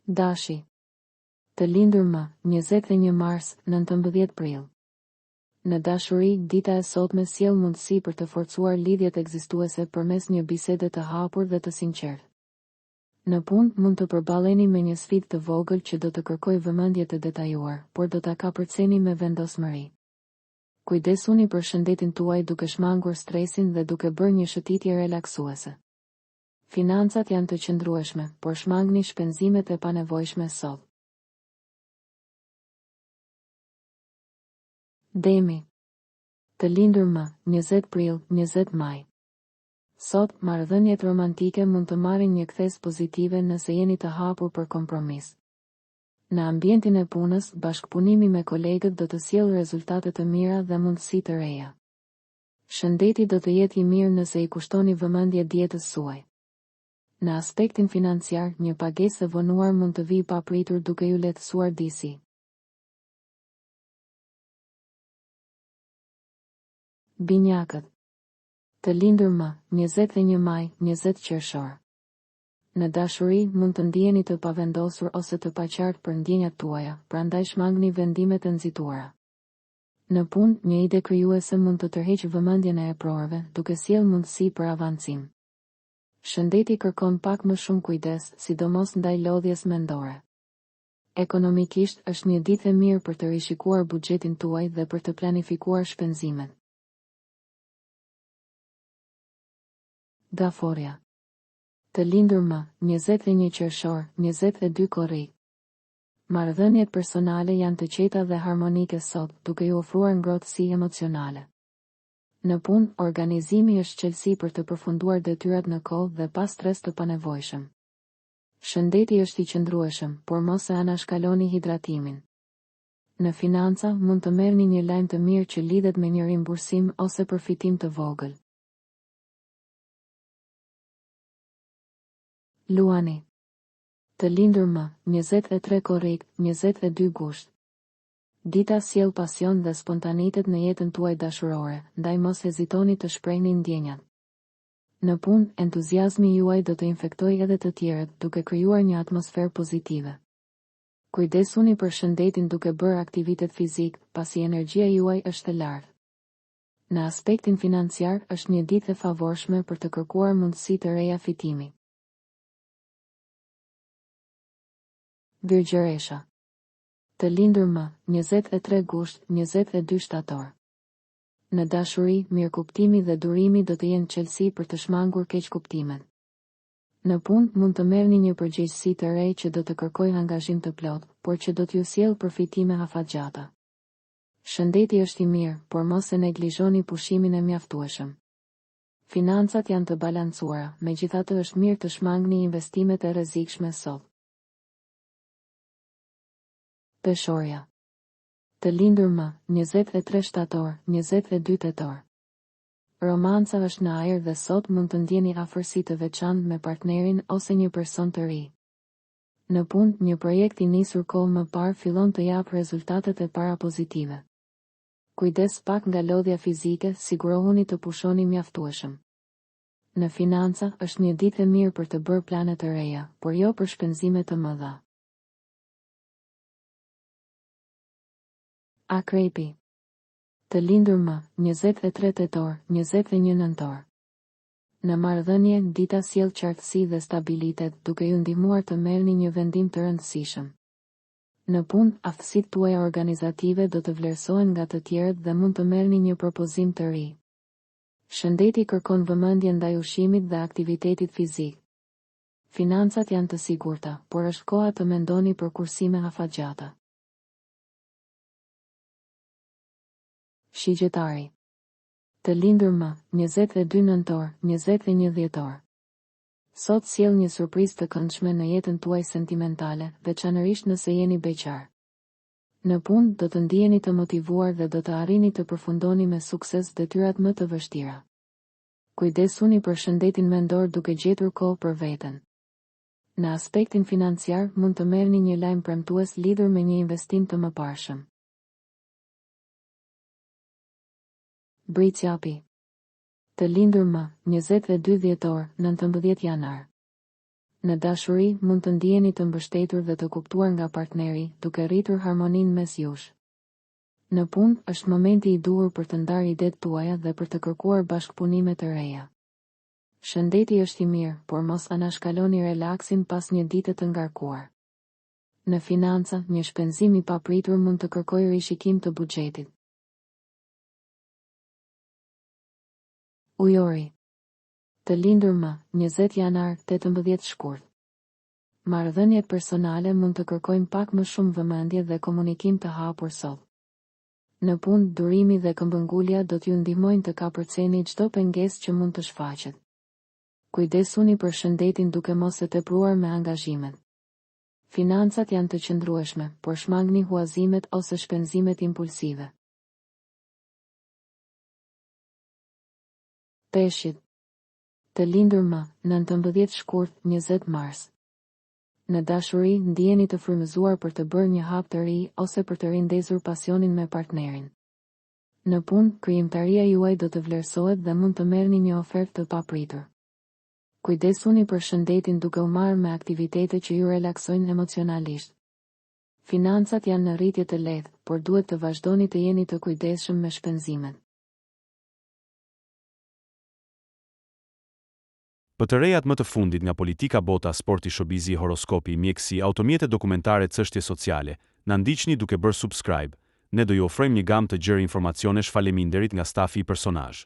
Dashi. Të lindur më, 21 mars, 19 prill. Në dashuri, dita e sotme sjell mundësi për të forcuar lidhjet ekzistuese përmes një bisede të hapur dhe të sinqertë. Në punë mund të përballeni me një sfidë të vogël që do të kërkojë vëmendje të detajuar, por do ta kapërceni me vendosmëri. Kujdesuni për shëndetin tuaj duke shmangur stresin dhe duke bërë një shëtitje relaksuese. Financat janë të qëndrueshme, por shmangni shpenzimet e panevojshme sot. Demi. Të lindur më, 20 prill, 20 maj. Sot, marrëdhëniet romantike mund të marrin një kthes pozitive nëse jeni të hapur për kompromis. Në ambientin e punës, bashkëpunimi me kolegët do të sjellë rezultate të mira dhe mundësi të reja. Shëndeti do të jetë i mirë nëse i kushtoni vëmendje dietës suaj. Në aspektin financiar, një pagesë e vonuar mund të vijë papritur duke ju lehtësuar disi. Binjakët. Të lindur më, 21 maj, 20 qershor. Në dashuri mund të ndiheni të pavendosur ose të paqartë për ndjenjat tuaja, prandaj shmangni vendimet e nxituara. Në punë, një ide krijuese mund të tërheqë vëmendjen e eprorëve, duke sjellë mundësi për avancim. Shëndeti kërkon pak më shumë kujdes, sidomos ndaj lodhjes mendore. Ekonomikisht, është një ditë e mirë për të rishikuar buxhetin tuaj dhe për të planifikuar shpenzimet. Daforia. Të lindur më, 21 qershor, 22 korrik. Marrëdhëniet personale janë të qeta dhe harmonike sot, duke ju ofruar ngrohtësi emocionale. Në punë, organizimi është çelësi për të përfunduar detyrat në kohë dhe pa stres të panevojshëm. Shëndeti është i qëndrueshëm, por mos e anashkaloni hidratimin. Në financa, mund të merrni një lajm të mirë që lidhet me një rimbursim ose përfitim të vogël. Luani. Të lindur më, 23 korrik, 22 gusht. Dita sjell pasion dhe spontanitet në jetën tuaj dashurore, ndaj mos hezitoni të shprehni ndjenjat. Në punë, entuziazmi juaj do të infektojë edhe të tjerët, duke krijuar një atmosferë pozitive. Kujdesuni për shëndetin duke bërë aktivitet fizik, pasi energjia juaj është e lartë. Në aspektin financiar, është një ditë e favorshme për të kërkuar mundësi të reja fitimi. Virgjëresha. Të lindur më, 23 gusht, 22 shtator. Në dashuri, mirëkuptimi dhe durimi do të jenë çelësi për të shmangur keqkuptimet. Në punë, mund të merrni një përgjegjësi të re që do të kërkojë angazhim të plotë, por që do t'ju sjellë përfitime afatgjata. Shëndeti është i mirë, por mos e neglizhoni pushimin e mjaftueshëm. Financat janë të balancuara, megjithatë është mirë të shmangni investimet e rrezikshme sot. Peshorja. Të lindur më, 23 shtator, 22 tetor. Romanca është në ajër dhe sot mund të ndjeni afërsi të veçantë me partnerin ose një person të ri. Në punë, një projekt i nisur kohë më parë fillon të japë rezultatet e para pozitive. Kujdes pak nga lodhja fizike, sigurohuni të pushoni mjaftueshëm. Në financa, është një ditë e mirë për të bërë plane të reja, por jo për shpenzime të mëdha. Akrepi. Të lindur më, 23 tetor, 21 nëntor. Në marrëdhënie, dita sjell qartësi dhe stabilitet, duke ju ndihmuar të merrni një vendim të rëndësishëm. Në punë, aftësitë tuaja organizative do të vlerësohen nga të tjerët dhe mund të merrni një propozim të ri. Shëndeti kërkon vëmendje ndaj ushqimit dhe aktivitetit fizik. Financat janë të sigurta, por është koha të mendoni për kursime afatgjata. Shigjetari. Të lindur më, 22 nëntor, 21 dhjetor. Sot sjell një surprizë të këndshme në jetën tuaj sentimentale, veçanërisht nëse jeni beqar. Në punë, do të ndiheni të motivuar dhe do të arrini të përfundoni me sukses detyrat më të vështira. Kujdesuni për shëndetin mendor duke gjetur kohë për veten. Në aspektin financiar, mund të merrni një lajm premtues lidhur me një investim të mëparshëm. Britsjapi. Të lindur më, 22 dhjetor, 19 janar. Në dashuri, mund të ndjeni të mbështetur dhe të kuptuar nga partneri, duke rritur harmoninë mes jush. Në punë, është momenti i duhur për të ndarë idetë tuaja dhe për të kërkuar bashkëpunime të reja. Shëndeti është i mirë, por mos anashkaloni relaksin pas një dite të ngarkuar. Në financa, një shpenzim i papritur mund të kërkojë rishikim të buxhetit. Ujori. Të lindur më, 20 janar, 18 shkurt. Marrëdhëniet personale mund të kërkojnë pak më shumë vëmendje dhe komunikim të hapur sot. Në punë, durimi dhe këmbëngulja do t'ju ndihmojnë të kapërceni çdo pengesë që mund të shfaqet. Kujdesuni për shëndetin duke mos e tepruar me angazhimet. Financat janë të qëndrueshme, por shmangni huazimet ose shpenzimet impulsive. Peshqit. Të lindur më, 19 shkurt, 20 mars. Në dashuri, ndjeni të frymëzuar për të bërë një hap të ri ose për të rindezur pasionin me partnerin. Në punë, krijimtaria juaj do të vlerësohet dhe mund të merrni një ofertë të papritur. Kujdesuni për shëndetin duke u marrë me aktivitete që ju relaksojnë emocionalisht. Financat janë në rritje të lehtë, por duhet të vazhdoni të jeni të kujdesshëm me shpenzimet. Për të rejat më të fundit nga politika, bota, sporti, shobizi, horoskopi, mjekësi, automjete dokumentare, çështje sociale, na ndiqni duke bërë subscribe. Ne do ju ofrojmë një gamë të gjerë informacionesh. Faleminderit nga stafi i personazh.